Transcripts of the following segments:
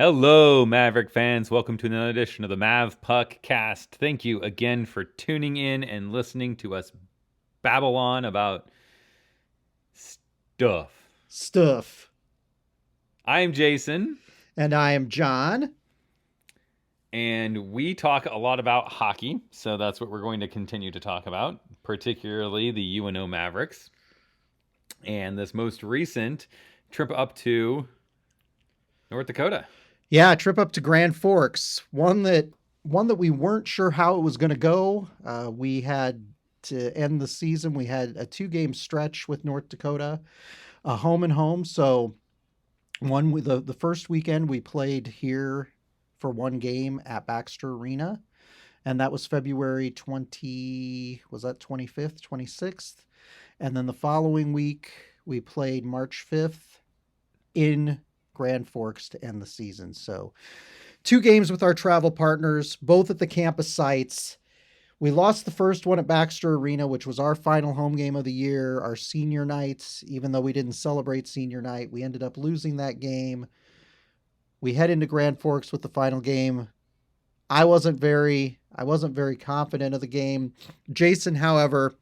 Hello, Maverick fans. Welcome to another edition of the Mavpuckcast. Thank you again for tuning in and listening to us babble on about stuff. I'm Jason, And I am John. and we talk a lot about hockey, so that's what we're going to continue to talk about, particularly the UNO Mavericks. And this most recent trip up to North Dakota. Yeah, trip up to Grand Forks. One that we weren't sure how it was going to go. We had to end the season. We had a 2-game stretch with North Dakota, a home and home. So one with the first weekend we played here for one game at Baxter Arena, and that was February 20, was that 25th, 26th? And then the following week we played March 5th in Grand Forks to end the season. So 2 games with our travel partners, both at the campus sites. We lost the first one at Baxter Arena, which was our final home game of the year, our senior night. Even though we didn't celebrate senior night, we ended up losing that game. We head into Grand Forks with the final game. I wasn't very confident of the game. Jason, however,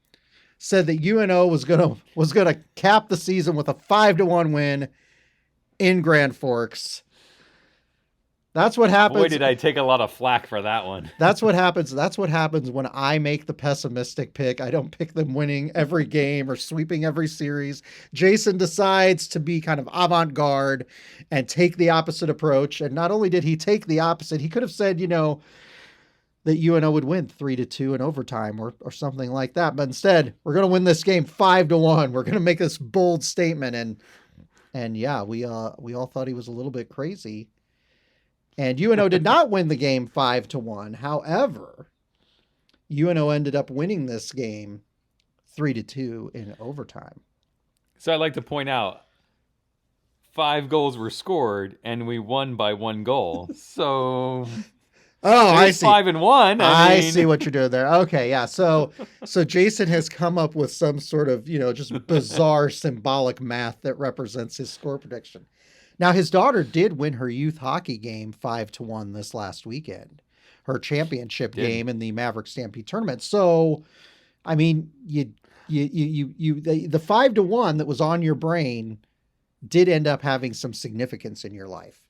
said that UNO was gonna cap the season with a 5-1 win in Grand Forks. That's what happens. Boy, did I take a lot of flack for that one. That's what happens. That's what happens when I make the pessimistic pick. I don't pick them winning every game or sweeping every series. Jason decides to be kind of avant-garde and take the opposite approach. And not only did he take the opposite, he could have said, that UNO would win 3-2 in overtime or something like that. But instead, we're going to win this game 5-1. We're going to make this bold statement. And yeah, we all thought he was a little bit crazy. And UNO did not win the game 5-1. However, UNO ended up winning this game 3-2 in overtime. So I'd like to point out 5 goals were scored and we won by 1 goal. So I see. 5-1. I see what you're doing there. Okay, yeah. So Jason has come up with some sort of, just bizarre symbolic math that represents his score prediction. Now, his daughter did win her youth hockey game 5-1 this last weekend, her championship game in the Mavericks Stampede tournament. So, I mean, the 5-1 that was on your brain did end up having some significance in your life.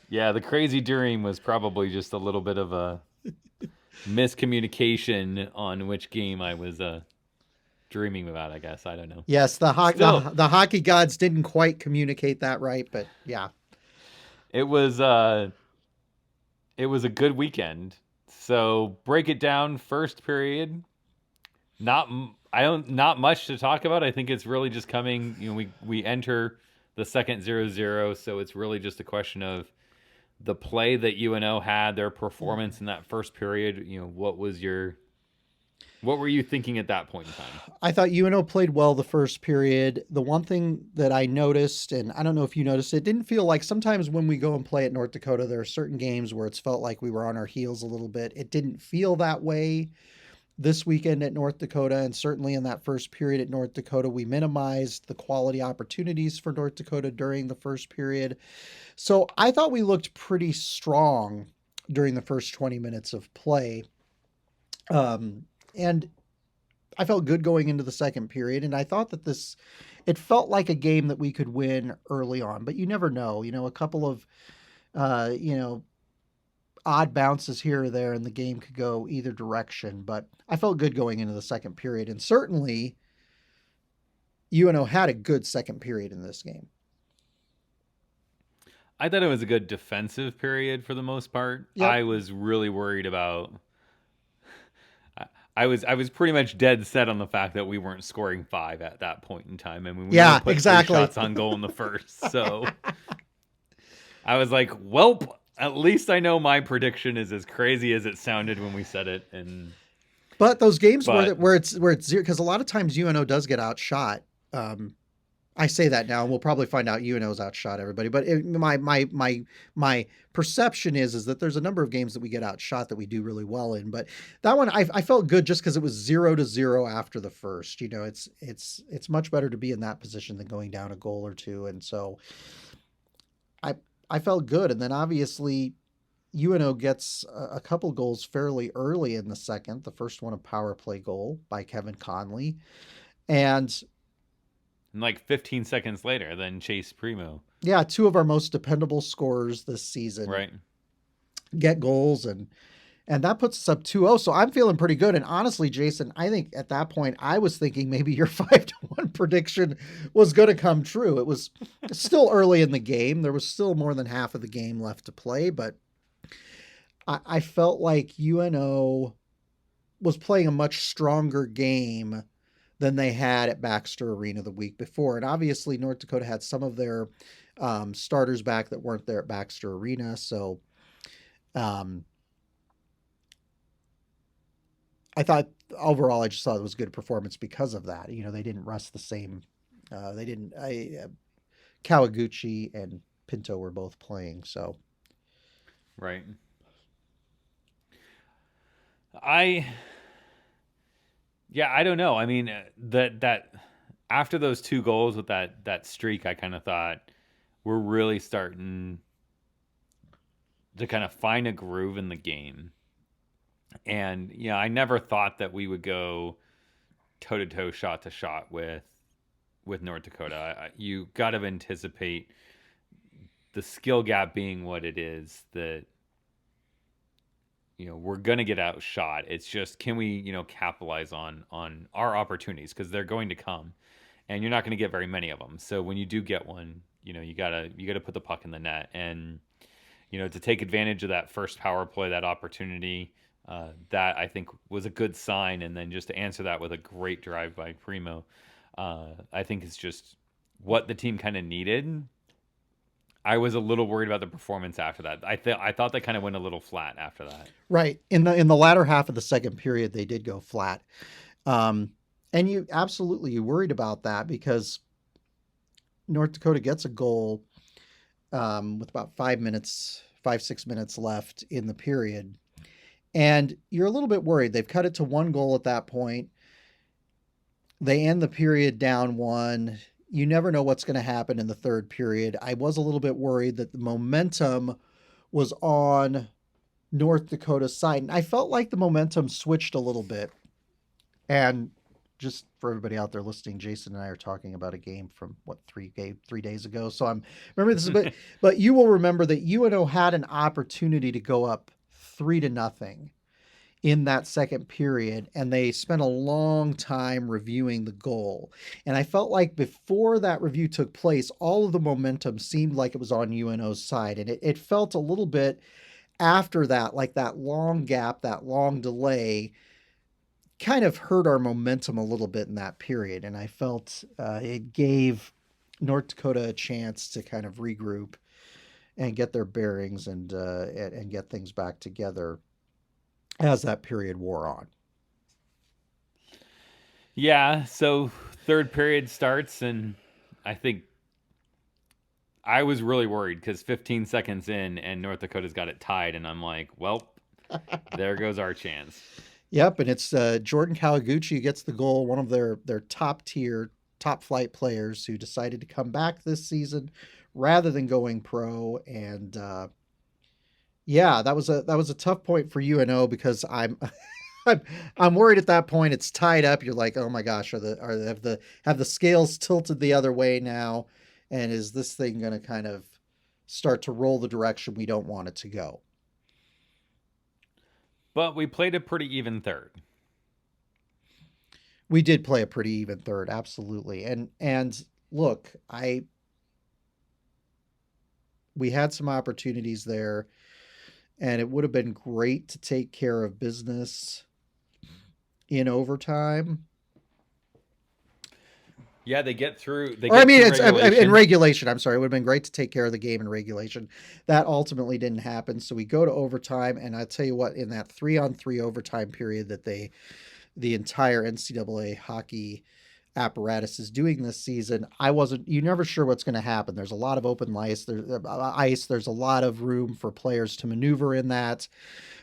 Yeah, the crazy dream was probably just a little bit of a miscommunication on which game I was dreaming about, I guess. I don't know. Yes, the hockey gods didn't quite communicate that right, but yeah. It was a good weekend. So, break it down. First period, not much to talk about. I think it's really just coming, we enter the second 0-0, so it's really just a question of the play that UNO had, their performance in that first period. What were you thinking at that point in time? I thought UNO played well the first period. The one thing that I noticed, and I don't know if you noticed, it didn't feel like sometimes when we go and play at North Dakota, there are certain games where it's felt like we were on our heels a little bit. It didn't feel that way this weekend at North Dakota, and certainly in that first period at North Dakota, we minimized the quality opportunities for North Dakota during the first period. So I thought we looked pretty strong during the first 20 minutes of play. And I felt good going into the second period, and I thought that it felt like a game that we could win early on, but you never know. A couple of, odd bounces here or there, and the game could go either direction. But I felt good going into the second period, and certainly UNO had a good second period in this game. I thought it was a good defensive period for the most part. Yep. I was really worried about. I was pretty much dead set on the fact that we weren't scoring 5 at that point in time. I mean, we put exactly 3 shots on goal in the first, so I was like, "Welp, at least I know my prediction is as crazy as it sounded when we said it." But those games where it's zero, because a lot of times UNO does get outshot. I say that now, and we'll probably find out UNO's outshot everybody. But my perception is that there's a number of games that we get outshot that we do really well in. But that one, I felt good just because it was 0-0 after the first. It's much better to be in that position than going down a goal or two. And so I felt good. And then obviously UNO gets a couple goals fairly early in the second. The first one, a power play goal by Kevin Conley. And like 15 seconds later, then Chase Primo. yeah, two of our most dependable scorers this season Right. get goals, and that puts us up 2-0. So I'm feeling pretty good. And honestly, Jason, I think at that point I was thinking maybe your 5-1 prediction was going to come true. It was still early in the game. There was still more than half of the game left to play, but I felt like UNO was playing a much stronger game than they had at Baxter Arena the week before. And obviously North Dakota had some of their starters back that weren't there at Baxter Arena. So I thought overall, I just thought it was a good performance because of that. You know, they didn't rest the same. They didn't. Kawaguchi and Pinto were both playing, so Right. I Yeah, I don't know. I mean, that after those two goals with that streak, I kind of thought we're really starting to kind of find a groove in the game. And yeah, I never thought that we would go toe to toe, shot to shot with North Dakota. You got to anticipate the skill gap being what it is, that we're gonna get outshot. It's just, can we capitalize on our opportunities, because they're going to come, and you're not going to get very many of them. So when you do get one, you gotta put the puck in the net, and to take advantage of that first power play, that opportunity. That I think was a good sign, and then just to answer that with a great drive by Primo, I think it's just what the team kind of needed. I was a little worried about the performance after that. I thought they kind of went a little flat after that. right in the latter half of the second period, they did go flat. And you worried about that because North Dakota gets a goal with about 6 minutes left in the period. And you're a little bit worried. They've cut it to one goal at that point. They end the period down one. You never know what's going to happen in the third period. I was a little bit worried that the momentum was on North Dakota's side. And I felt like the momentum switched a little bit. And just for everybody out there listening, Jason and I are talking about a game from 3 days ago. So I'm remember this a bit, but you will remember that UNO had an opportunity to go up 3-0 in that second period, and they spent a long time reviewing the goal. And I felt like before that review took place, all of the momentum seemed like it was on UNO's side. And it felt a little bit after that, like that long gap, that long delay kind of hurt our momentum a little bit in that period. And I felt it gave North Dakota a chance to kind of regroup and get their bearings and get things back together as that period wore on. Yeah, so third period starts, and I think I was really worried because 15 seconds in and North Dakota's got it tied, and I'm like, well, there goes our chance. Yep, and it's Jordan Kawaguchi who gets the goal, one of their top-tier, top-flight players who decided to come back this season rather than going pro. And yeah, that was a tough point for UNO because I'm worried at that point. It's tied up. You're like, oh my gosh, have the scales tilted the other way now, and is this thing going to kind of start to roll the direction we don't want it to go? But we played a pretty even third. We did play a pretty even third, absolutely. And look, we had some opportunities there, and it would have been great to take care of business in overtime. Yeah, they get through. In regulation. I'm sorry. It would have been great to take care of the game in regulation. That ultimately didn't happen. So we go to overtime, and I tell you what, in that 3-on-3 overtime period that the entire NCAA hockey apparatus is doing this season, you're never sure what's going to happen. There's a lot of open ice. There's a lot of room for players to maneuver in that.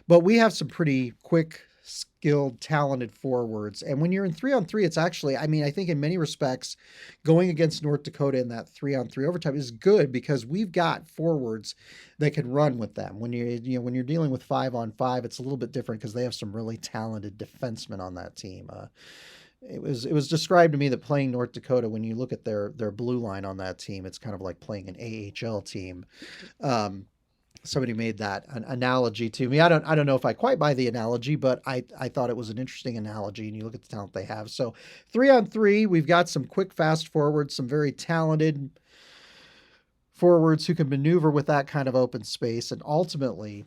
But we have some pretty quick skilled, talented forwards. And when you're in 3-on-3, it's actually, I mean, I think in many respects, going against North Dakota in that 3-on-3 overtime is good because we've got forwards that can run with them. When when you're dealing with 5-on-5, it's a little bit different because they have some really talented defensemen on that team. It was described to me that playing North Dakota, when you look at their blue line on that team, it's kind of like playing an AHL team. Somebody made that an analogy to me. I don't know if I quite buy the analogy, but I thought it was an interesting analogy. And you look at the talent they have. So 3-on-3, we've got some quick, fast forwards, some very talented forwards who can maneuver with that kind of open space, and ultimately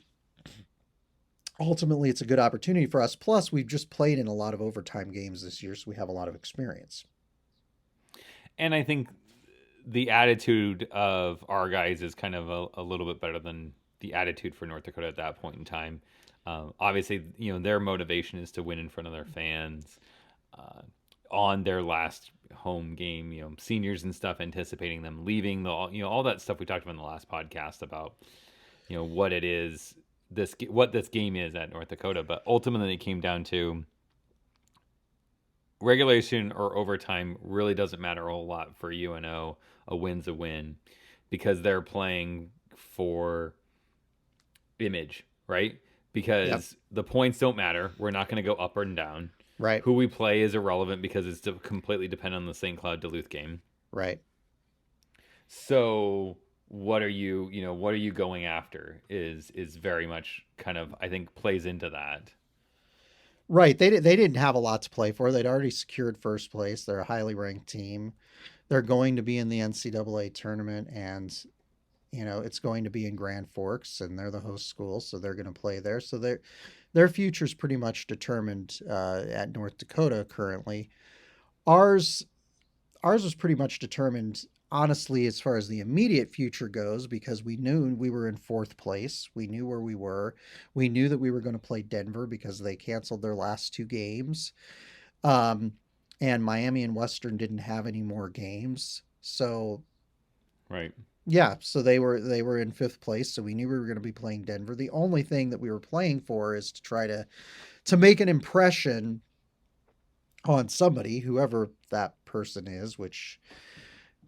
it's a good opportunity for us. Plus, we've just played in a lot of overtime games this year, so we have a lot of experience. And I think the attitude of our guys is kind of a little bit better than the attitude for North Dakota at that point in time. Obviously, their motivation is to win in front of their fans on their last home game. Seniors and stuff, anticipating them leaving, all that stuff we talked about in the last podcast about what it is, what this game is at North Dakota. But ultimately, it came down to regulation or overtime really doesn't matter a whole lot for UNO. A win's a win because they're playing for image, right? Because the points don't matter. We're not going to go up or down. Right. Who we play is irrelevant because it's completely dependent on the St. Cloud Duluth game. Right. So what are you going after is very much kind of, I think, plays into that. Right. They didn't have a lot to play for. They'd already secured first place. They're a highly ranked team. They're going to be in the NCAA tournament, and it's going to be in Grand Forks, and they're the host school, so they're going to play there. So their future's pretty much determined at North Dakota currently. Ours was pretty much determined, honestly, as far as the immediate future goes, because we knew we were in fourth place. We knew where we were. We knew that we were going to play Denver because they canceled their last two games. And Miami and Western didn't have any more games. So, right. Yeah, so they were in fifth place, so we knew we were going to be playing Denver. The only thing that we were playing for is to try to make an impression on somebody, whoever that person is, which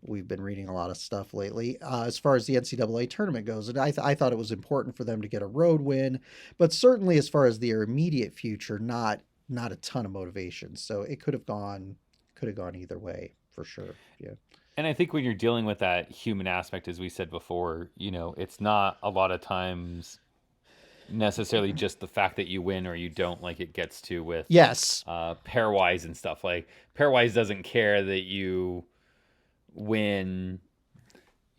we've been reading a lot of stuff lately, as far as the NCAA tournament goes. And I thought it was important for them to get a road win, but certainly as far as their immediate future, not a ton of motivation. So it could have gone either way for sure. Yeah. And I think when you're dealing with that human aspect, as we said before, it's not a lot of times necessarily just the fact that you win or you don't, like it gets to with pairwise and stuff. Like pairwise doesn't care that you win,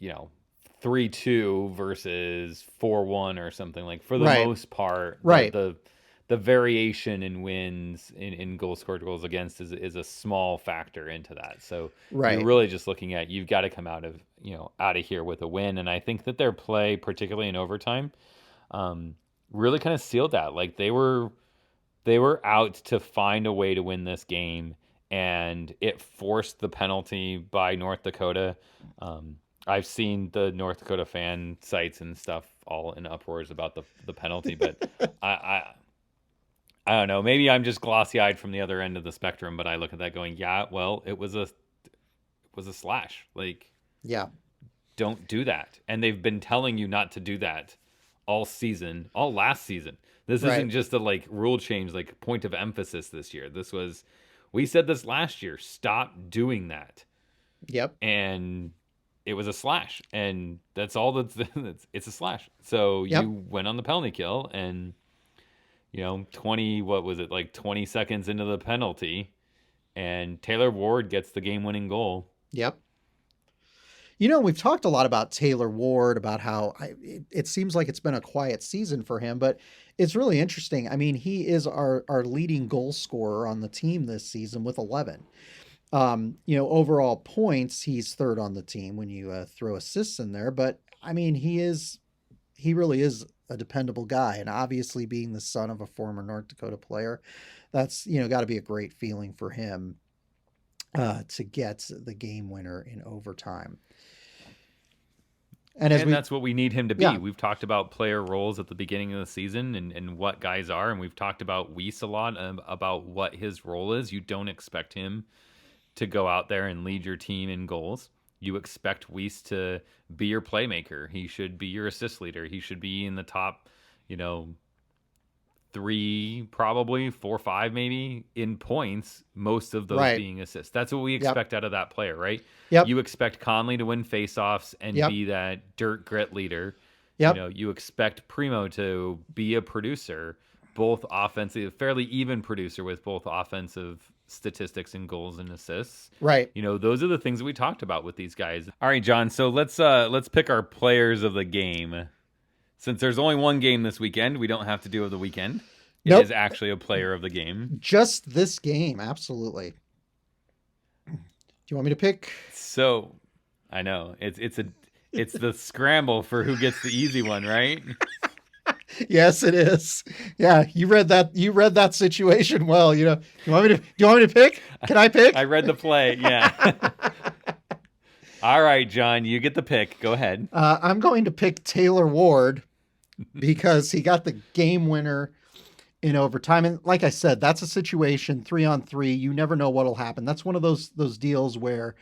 3-2 versus 4-1 or something. Like for the most part, the variation in wins in goals scored, goals against is a small factor into that. So you're really just looking at, you've got to come out of here with a win. And I think that their play, particularly in overtime, really kind of sealed that. Like they were out to find a way to win this game, and it forced the penalty by North Dakota. I've seen the North Dakota fan sites and stuff all in uproars about the penalty, but I don't know. Maybe I'm just glossy-eyed from the other end of the spectrum, but I look at that going, yeah, well, it was a slash. Like, yeah, don't do that. And they've been telling you not to do that all season, all last season. This isn't just a rule change, point of emphasis this year. We said this last year. Stop doing that. Yep. And it was a slash, and that's all it's a slash. So you went on the penalty kill, and 20 seconds into the penalty, and Taylor Ward gets the game-winning goal. Yep. We've talked a lot about Taylor Ward, about how it seems like it's been a quiet season for him, but it's really interesting. I mean, he is our leading goal scorer on the team this season with 11. Overall points, he's third on the team when you throw assists in there, but I mean, he really is a dependable guy. And obviously being the son of a former North Dakota player, that's, got to be a great feeling for him to get the game winner in overtime. And that's what we need him to be. Yeah. We've talked about player roles at the beginning of the season and what guys are, and we've talked about Weiss a lot about what his role is. You don't expect him to go out there and lead your team in goals. You expect Weiss to be your playmaker. He should be your assist leader. He should be in the top, 3, probably 4, 5, maybe in points. Most of those being assists. That's what we expect out of that player, right? Yep. You expect Conley to win faceoffs and be that dirt grit leader. Yep. You expect Primo to be a producer, both offensive, fairly even producer with both offensive statistics and goals and assists. Right. Those are the things that we talked about with these guys. All right, John. So let's pick our players of the game. Since there's only one game this weekend, we don't have to do of the weekend. It is actually a player of the game. Just this game, absolutely. Do you want me to pick? So, I know it's the scramble for who gets the easy one, right? Yes, it is. Yeah, you read that situation well. Do you want me to pick? Can I pick? I read the play. Yeah. All right, John, you get the pick. Go ahead. I'm going to pick Taylor Ward because he got the game winner in overtime. And like I said, that's a situation 3-on-3. You never know what'll happen. That's one of those deals where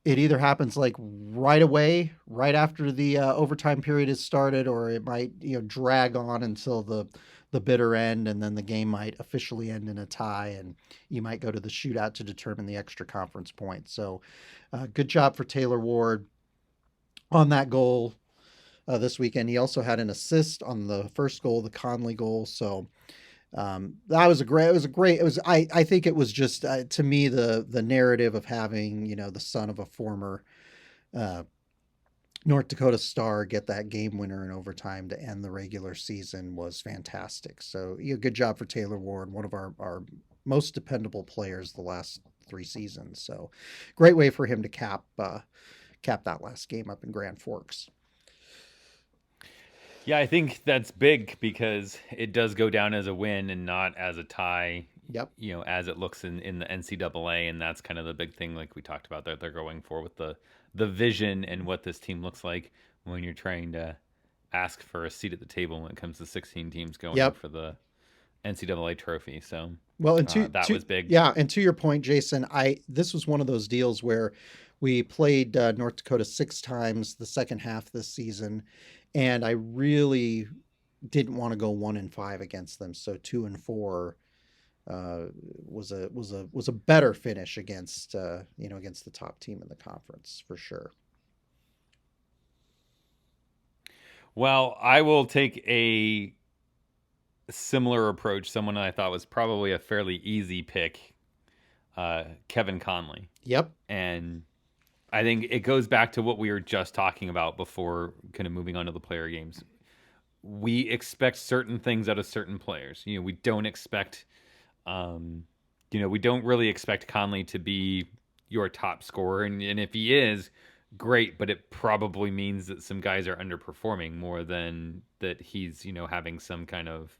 it either happens like right away, right after the overtime period is started, or it might drag on until the bitter end, and then the game might officially end in a tie, and you might go to the shootout to determine the extra conference points. So, good job for Taylor Ward on that goal this weekend. He also had an assist on the first goal, the Conley goal. So. I think it was just, to me, the narrative of having, the son of a former, North Dakota star get that game winner in overtime to end the regular season was fantastic. So good job for Taylor Ward, one of our most dependable players the last 3 seasons. So great way for him to cap that last game up in Grand Forks. Yeah, I think that's big because it does go down as a win and not as a tie. Yep. As it looks in the NCAA, and that's kind of the big thing, like we talked about, that they're going for with the vision and what this team looks like when you're trying to ask for a seat at the table when it comes to 16 teams going for the NCAA trophy. So well, and that was big. Yeah, and to your point, Jason, this was one of those deals where we played North Dakota 6 times the second half this season. And I really didn't want to go 1-5 against them. So 2-4 was a better finish against against the top team in the conference for sure. Well, I will take a similar approach. Someone I thought was probably a fairly easy pick, Kevin Conley. Yep. And I think it goes back to what we were just talking about before kind of moving on to the player games. We expect certain things out of certain players. We don't expect, we don't really expect Conley to be your top scorer. And if he is, great, but it probably means that some guys are underperforming more than that he's, having some kind of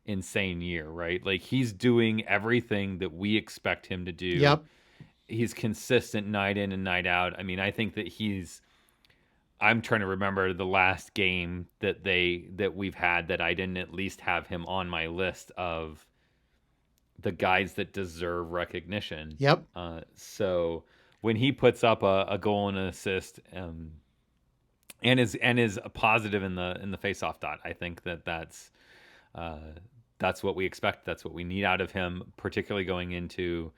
insane year, right? Like he's doing everything that we expect him to do. Yep. He's consistent night in and night out. I mean, I think that I'm trying to remember the last game that we've had that I didn't at least have him on my list of the guys that deserve recognition. Yep. So when he puts up a goal and an assist, and is a positive in the faceoff dot, I think that's what we expect. That's what we need out of him, particularly going into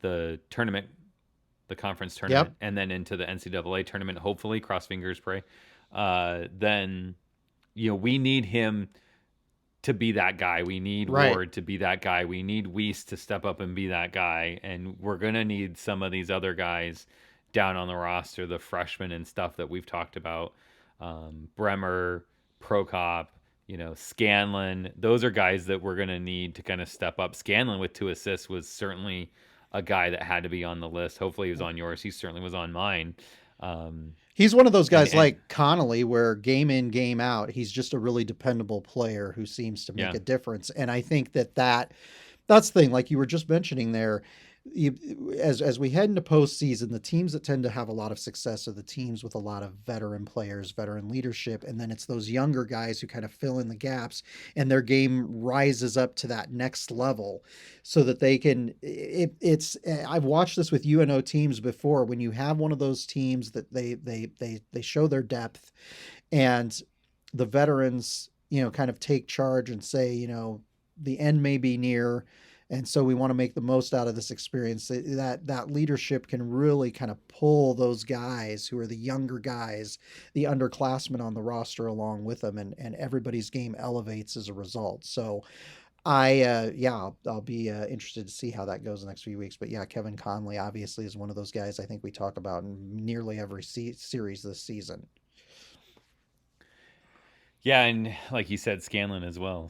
the tournament, the conference tournament, and then into the NCAA tournament, hopefully, cross fingers, pray. Then, we need him to be that guy. We need Ward to be that guy. We need Weiss to step up and be that guy. And we're going to need some of these other guys down on the roster, the freshmen and stuff that we've talked about. Bremer, Prokop, Scanlon. Those are guys that we're going to need to kind of step up. Scanlon with 2 assists was certainly a guy that had to be on the list. Hopefully he was on yours. He certainly was on mine. He's one of those guys like Connolly where game in, game out, he's just a really dependable player who seems to make a difference. And I think that's the thing, like you were just mentioning there, as we head into postseason, the teams that tend to have a lot of success are the teams with a lot of veteran players, veteran leadership, and then it's those younger guys who kind of fill in the gaps, and their game rises up to that next level, so that they can. It's I've watched this with UNO teams before. When you have one of those teams that they show their depth, and the veterans, kind of take charge and say, the end may be near, and so we want to make the most out of this experience. That leadership can really kind of pull those guys who are the younger guys, the underclassmen on the roster along with them, and everybody's game elevates as a result. So I'll be interested to see how that goes the next few weeks. But yeah, Kevin Conley obviously is one of those guys I think we talk about in nearly every series this season. Yeah, and like you said, Scanlon as well.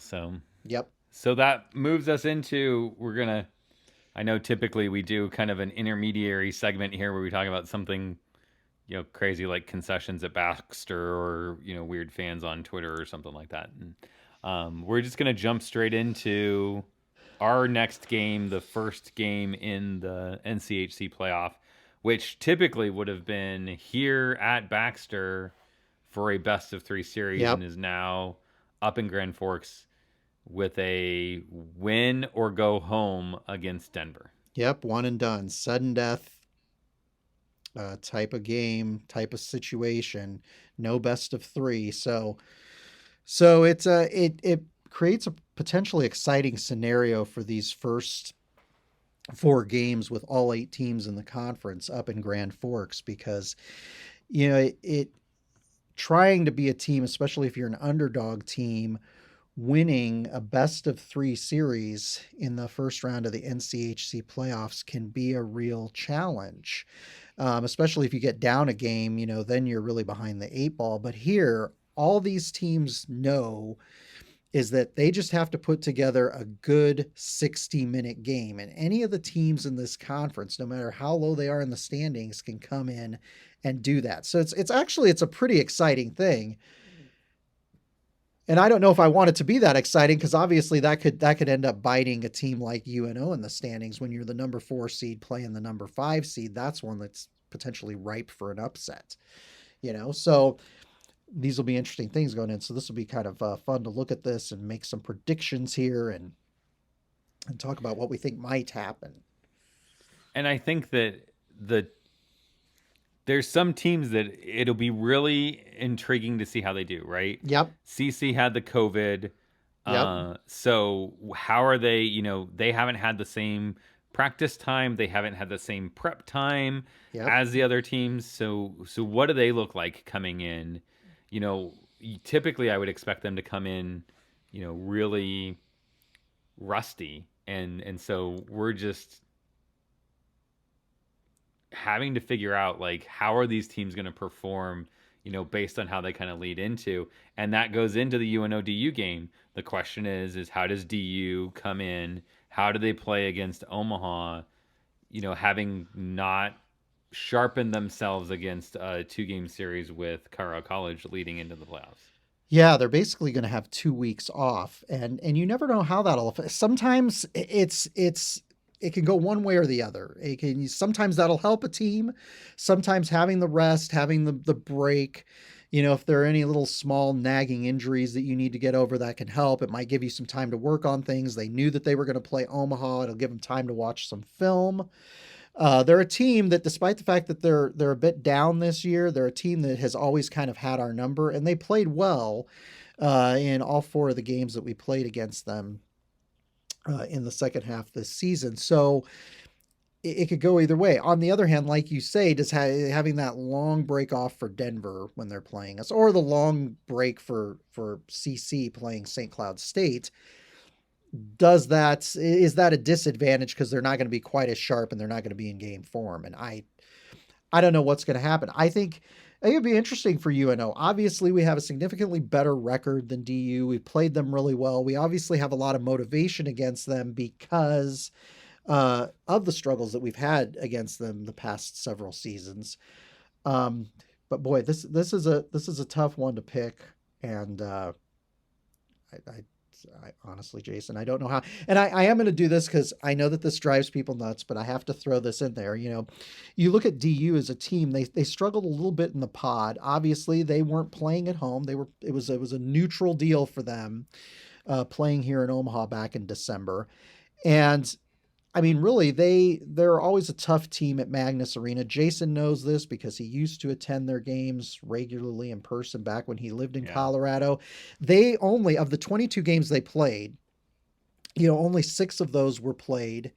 Yep. So that moves us into, I know typically we do kind of an intermediary segment here where we talk about something, crazy like concessions at Baxter or, weird fans on Twitter or something like that. And we're just going to jump straight into our next game, the first game in the NCHC playoff, which typically would have been here at Baxter for a best of 3 series, Yep. and is now up in Grand Forks with a win or go home against Denver. Yep, one and done, sudden death type of game, type of situation. No best of 3, so it creates a potentially exciting scenario for these first 4 games with all 8 teams in the conference up in Grand Forks, because it trying to be a team, especially if you're an underdog team, winning a best of 3 series in the first round of the NCHC playoffs can be a real challenge, especially if you get down a game, then you're really behind the 8 ball. But here, all these teams know is that they just have to put together a good 60-minute game. And any of the teams in this conference, no matter how low they are in the standings, can come in and do that. So it's a pretty exciting thing. And I don't know if I want it to be that exciting, because obviously that could end up biting a team like UNO in the standings. When you're the number 4 seed playing the number 5 seed, that's one that's potentially ripe for an upset. So these will be interesting things going in. So this will be kind of fun to look at this and make some predictions here and talk about what we think might happen. And I think that there's some teams that it'll be really intriguing to see how they do, right? Yep. CC had the COVID. Yep. So how are they, they haven't had the same practice time. They haven't had the same prep time as the other teams. So what do they look like coming in? Typically I would expect them to come in, really rusty. And so we're just having to figure out, like, how are these teams going to perform, based on how they kind of lead into. And that goes into the UNO DU game. The question is how does DU come in? How do they play against Omaha, having not sharpened themselves against a 2-game series with Carlisle College leading into the playoffs? Yeah, they're basically going to have 2 weeks off, and you never know how that'll affect. Sometimes it can go one way or the other. Sometimes that'll help a team. Sometimes having the rest, having the break, if there are any little small nagging injuries that you need to get over, that can help. It might give you some time to work on things. They knew that they were going to play Omaha. It'll give them time to watch some film. They're a team that, despite the fact that they're a bit down this year, they're a team that has always kind of had our number, and they played well in all 4 of the games that we played against them in the second half this season. So it could go either way. On the other hand, like you say, does having that long break off for Denver when they're playing us, or the long break for CC playing St. Cloud State, is that a disadvantage because they're not going to be quite as sharp and they're not going to be in game form? And I don't know what's going to happen. I think it'd be interesting for UNO. Obviously, we have a significantly better record than DU. We played them really well. We obviously have a lot of motivation against them because of the struggles that we've had against them the past several seasons. But boy, this is a tough one to pick, and honestly, Jason, I don't know how. And I am going to do this because I know that this drives people nuts, but I have to throw this in there. You look at DU as a team; they struggled a little bit in the pod. Obviously, they weren't playing at home. It was a neutral deal for them playing here in Omaha back in December. And I mean, really, they're always a tough team at Magnus Arena. Jason knows this because he used to attend their games regularly in person back when he lived in Colorado. They only, of the 22 games they played, only 6 of those were played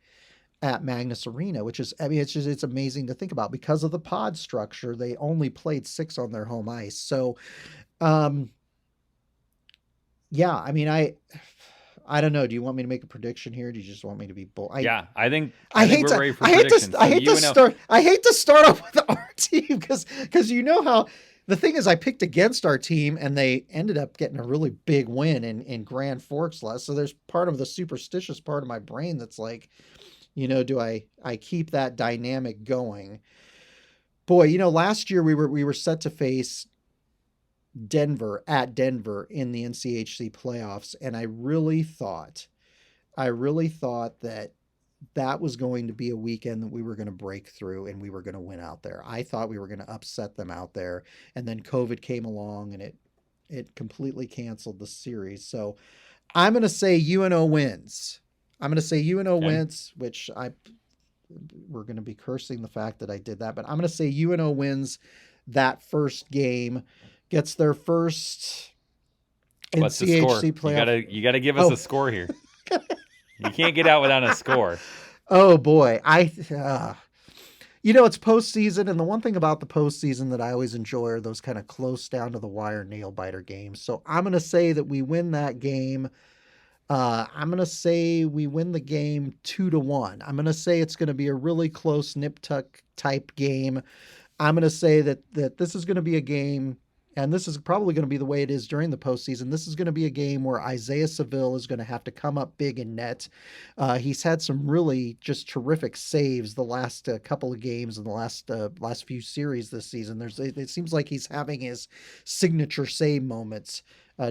at Magnus Arena, which is, I mean, it's amazing to think about. Because of the pod structure, they only played 6 on their home ice. So, yeah, I mean, I don't know. Do you want me to make a prediction here? Do you just want me to be bold? I think we're ready for predictions. I hate to start off with our team because how the thing is, I picked against our team and they ended up getting a really big win in Grand Forks last. So there's part of the superstitious part of my brain that's like, do I keep that dynamic going? Boy, last year we were set to face Denver in the NCHC playoffs. And I really thought that was going to be a weekend that we were going to break through and we were going to win out there. I thought we were going to upset them out there. And then COVID came along and it completely canceled the series. So I'm going to say UNO wins. Wins, which we're going to be cursing the fact that I did that, but I'm going to say UNO wins that first game. Gets their first NCHC playoff. You gotta give us a score here. You can't get out without a score. Oh boy, it's postseason, and the one thing about the postseason that I always enjoy are those kind of close down to the wire nail biter games. So I'm gonna say that we win that game. I'm gonna say we win the game 2-1. I'm gonna say it's gonna be a really close nip tuck type game. I'm gonna say that this is gonna be a game. And this is probably going to be the way it is during the postseason. This is going to be a game where Isaiah Seville is going to have to come up big in net. He's had some really just terrific saves the last couple of games in the last few series this season. It seems like he's having his signature save moments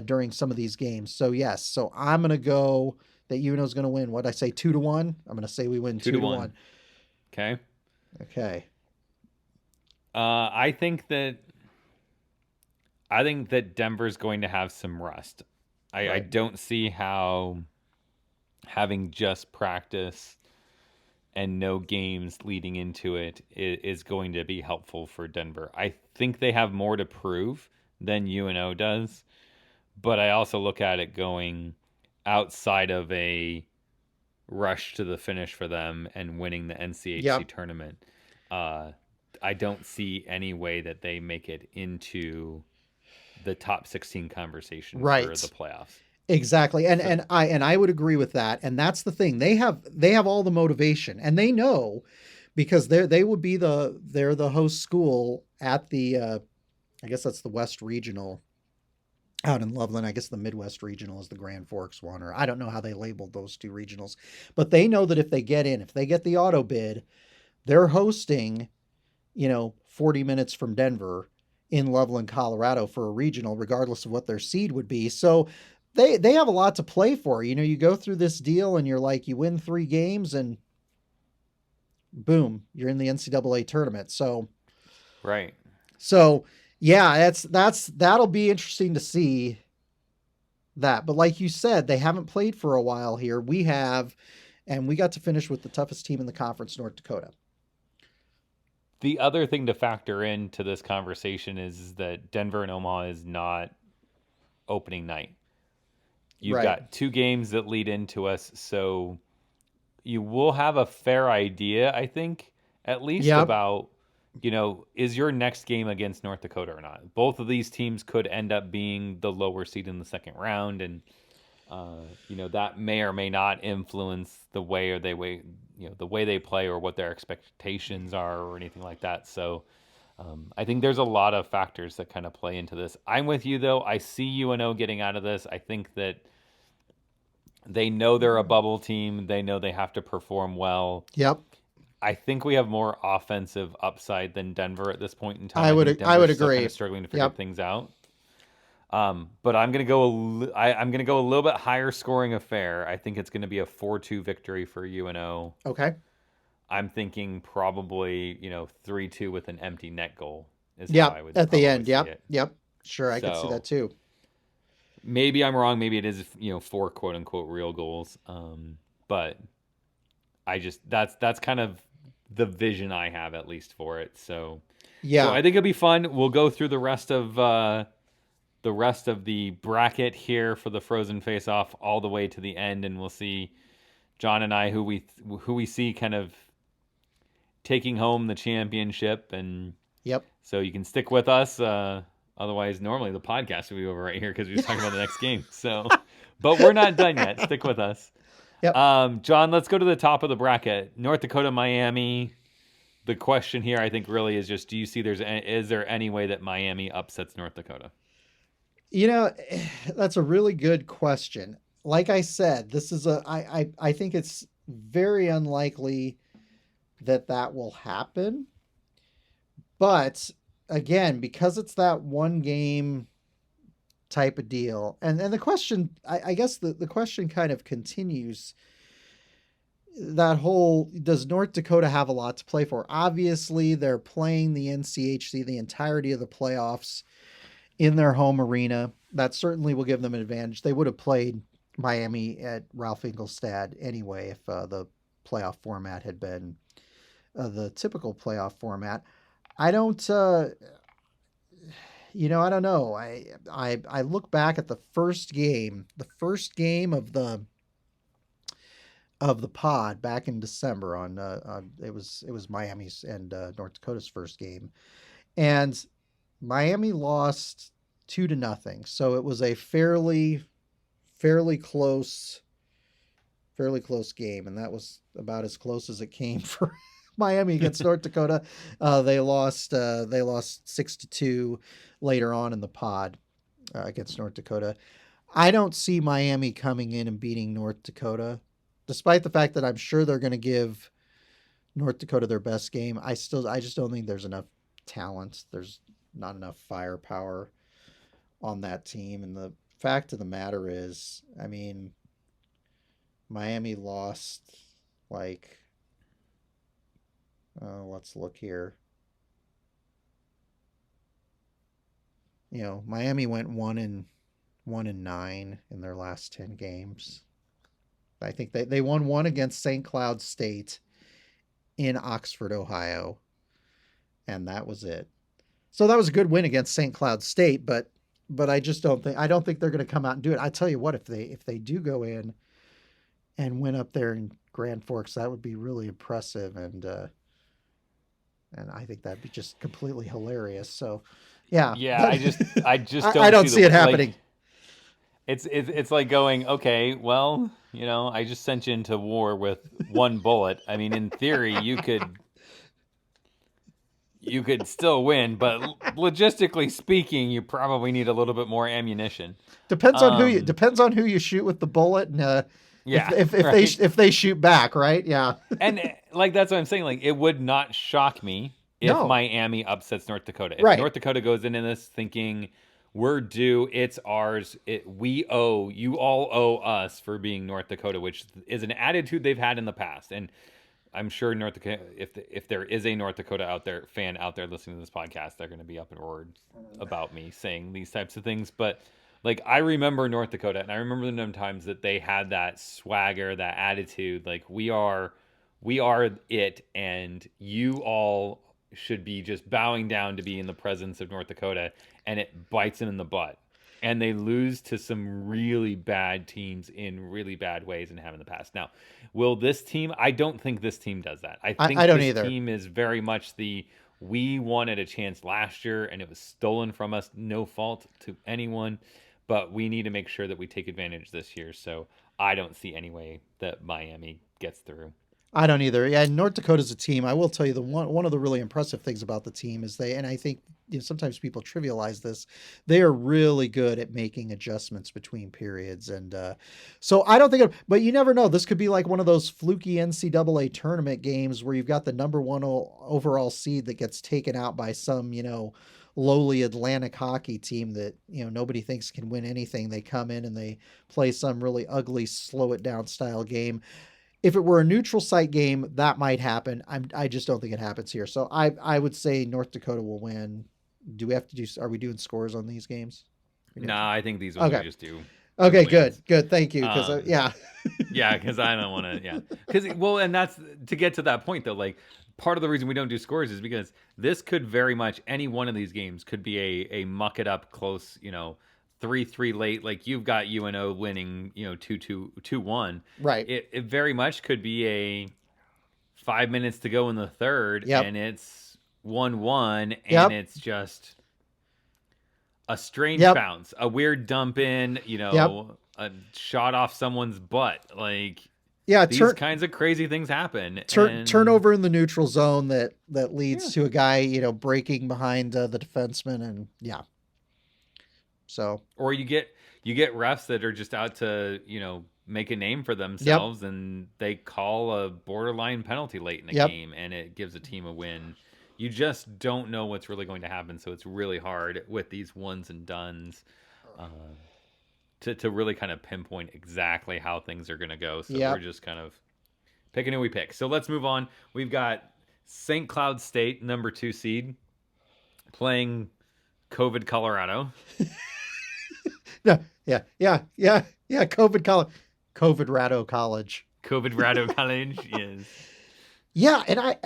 during some of these games. So yes, so I'm going to go that UNO is going to win. What I say, 2-1. I'm going to say we win 2-1. Okay. I think that Denver's going to have some rust. I don't see how having just practice and no games leading into it is going to be helpful for Denver. I think they have more to prove than UNO does, but I also look at it going outside of a rush to the finish for them and winning the NCHC tournament. I don't see any way that they make it into the top 16 conversation for the playoffs. Exactly. And I would agree with that. And that's the thing. They have all the motivation and they know because they're the host school at the I guess that's the West Regional out in Loveland. I guess the Midwest Regional is the Grand Forks one, or I don't know how they labeled those two regionals, but they know that if they get the auto bid, they're hosting, 40 minutes from Denver in Loveland, Colorado for a regional, regardless of what their seed would be. So they have a lot to play for. You go through this deal and you're like, you win 3 games and boom, you're in the NCAA tournament. So, right. So yeah, that'll be interesting to see that. But like you said, they haven't played for a while here. We have, and we got to finish with the toughest team in the conference, North Dakota. The other thing to factor into this conversation is that Denver and Omaha is not opening night. You've got 2 games that lead into us, so you will have a fair idea, I think, at least about, is your next game against North Dakota or not? Both of these teams could end up being the lower seed in the second round, and that may or may not influence the way they play or what their expectations are or anything like that. So I think there's a lot of factors that kind of play into this. I'm with you, though. I see UNO getting out of this. I think that they know they're a bubble team. They know they have to perform well. Yep. I think we have more offensive upside than Denver at this point in time. I would agree. Kind of struggling to figure things out. But I'm gonna go. I'm gonna go a little bit higher scoring affair. I think it's gonna be a 4-2 victory for UNO. Okay. I'm thinking probably 3-2 with an empty net goal is how Yep. I would At the probably end. see Yep. it. Yep. Sure, I could see that So too. maybe I'm wrong. Maybe it is 4 quote unquote real goals. But I just that's kind of the vision I have at least for it. So Yeah. I think it'll be fun. We'll go through the rest of the bracket here for the Frozen Face Off all the way to the end, and we'll see John and I who we see kind of taking home the championship. And Yep. so you can stick with us. Otherwise, normally the podcast would be over right here because we were talking about the next game. So, but we're not done yet. Stick with us. Yep. John, let's go to the top of the bracket. North Dakota, Miami. The question here, I think, really is just: do you see is there any way that Miami upsets North Dakota? That's a really good question. Like I said, this is I think it's very unlikely that will happen. But again, because it's that one game type of deal, and the question, I guess the question kind of continues, that whole, does North Dakota have a lot to play for? Obviously, they're playing the NCHC the entirety of the playoffs in their home arena. That certainly will give them an advantage. They would have played Miami at Ralph Engelstad anyway if the playoff format had been the typical playoff format. I don't, I don't know. I look back at the first game of the pod back in December on it was Miami's and North Dakota's first game, and Miami lost 2-0. So it was a fairly close game, and that was about as close as it came for Miami against North Dakota. They lost 6-2 later on in the pod against North Dakota. I don't see Miami coming in and beating North Dakota, despite the fact that I'm sure they're going to give North Dakota their best game. I just don't think there's enough talent. There's not enough firepower on that team. And the fact of the matter is, I mean, Miami lost let's look here. Miami went 1-9 in their last 10 games. I think they won one against St. Cloud State in Oxford, Ohio, and that was it. So that was a good win against St. Cloud State, but I just don't think they're going to come out and do it. I tell you what, if they do go in and win up there in Grand Forks, that would be really impressive, and I think that'd be just completely hilarious. So, yeah. I just don't. I don't see it happening. It's like going, okay, well, I just sent you into war with one bullet. I mean, in theory, you could still win, but logistically speaking, you probably need a little bit more ammunition. Depends on who you shoot with the bullet, and if they shoot back, right? Yeah. And that's what I'm saying. Like, it would not shock me if Miami upsets North Dakota. If North Dakota goes into this thinking, we're due, it's ours, you all owe us for being North Dakota, which is an attitude they've had in the past. And I'm sure North Dakota, if there is a North Dakota fan out there listening to this podcast, they're going to be up in roared about me saying these types of things. But like, I remember North Dakota, and I remember the times that they had that swagger, that attitude, like we are it, and you all should be just bowing down to be in the presence of North Dakota, and it bites them in the butt. And they lose to some really bad teams in really bad ways and have in the past. Now, will this team? I don't think this team does that. I think I don't this either. team is very much we wanted a chance last year and it was stolen from us. No fault to anyone, but we need to make sure that we take advantage this year. So I don't see any way that Miami gets through. I don't either. Yeah, North Dakota's a team. I will tell you one of the really impressive things about the team is and I think sometimes people trivialize this, they are really good at making adjustments between periods. And so I don't think, but you never know. This could be like one of those fluky NCAA tournament games where you've got the number one overall seed that gets taken out by some, lowly Atlantic hockey team that, nobody thinks can win anything. They come in and they play some really ugly, slow it down style game. If it were a neutral site game, that might happen. I just don't think it happens here. So I would say North Dakota will win. Are we doing scores on these games? Nah, I think these ones Okay. we just do. Okay, good. Thank you. Because, Yeah, because I don't want to, yeah. Because, well, and that's, to get to that point, though, like, part of the reason we don't do scores is because this could very much, any one of these games could be a muck it up close, 3-3 late, like you've got UNO winning, 2-1. Right. It very much could be a 5 minutes to go in the third, and it's 1-1, and it's just a strange bounce, a weird dump in, a shot off someone's butt. Like, these kinds of crazy things happen. Turnover in the neutral zone that leads to a guy, breaking behind the defenseman, and So, or you get refs that are just out to, make a name for themselves, and they call a borderline penalty late in a game, and it gives a team a win. You just don't know what's really going to happen, so it's really hard with these ones and dones to really kind of pinpoint exactly how things are going to go. So we're just kind of picking who we pick. So let's move on. We've got St. Cloud State, number 2 seed, playing COVID Colorado. Yeah. COVID Rado College. COVID Rado College, yes. Yeah, and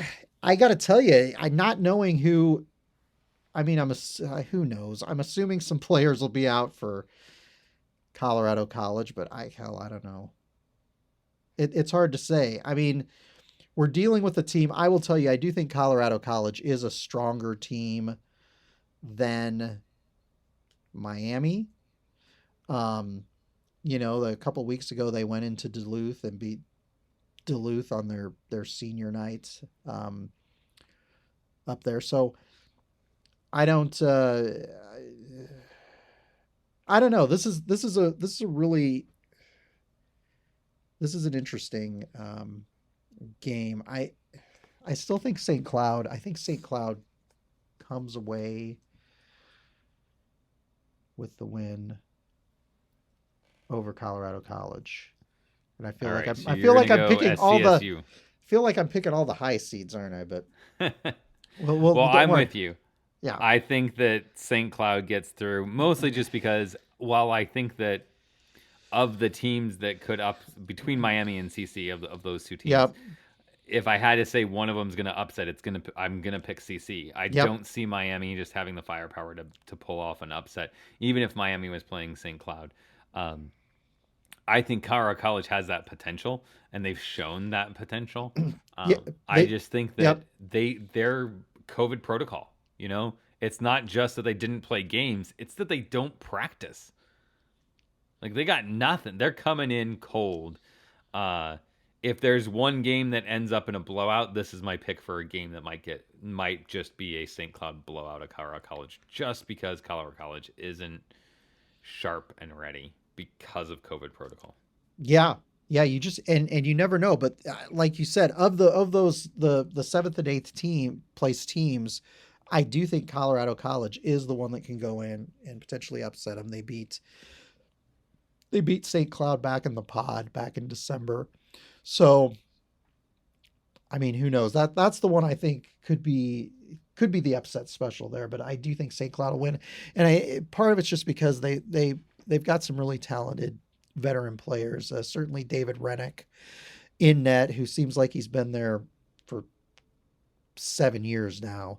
I got to tell you, I not knowing who, who knows? I'm assuming some players will be out for Colorado College, but I don't know. It's hard to say. I mean, we're dealing with a team. I will tell you, I do think Colorado College is a stronger team than Miami. A couple weeks ago they went into Duluth and beat Duluth on their senior night up there. So I don't know. This is an interesting game. I still think St. Cloud. I think St. Cloud comes away with the win over Colorado College. And I feel I'm picking all the high seeds, aren't I? But well, I'm with you. Yeah. I think that St. Cloud gets through, mostly just because while I think that of the teams that could up between Miami and CC of those two teams, if I had to say one of them's going to upset, I'm going to pick CC. I don't see Miami just having the firepower to pull off an upset, even if Miami was playing St. Cloud. I think Colorado College has that potential, and they've shown that potential. I just think that their COVID protocol, it's not just that they didn't play games, it's that they don't practice. Like, they got nothing. They're coming in cold. If there's one game that ends up in a blowout, this is my pick for a game that might just be a St. Cloud blowout at Colorado College, just because Colorado College isn't sharp and ready because of COVID protocol. Yeah, you just and you never know. But like you said, of those the 7th and 8th place teams, I do think Colorado College is the one that can go in and potentially upset them. They beat St. Cloud back in the pod back in December. So, I mean, who knows? That's the one I think could be the upset special there. But I do think St. Cloud will win, and part of it's just because they've got some really talented veteran players. Certainly David Rennick in net, who seems like he's been there for 7 years now.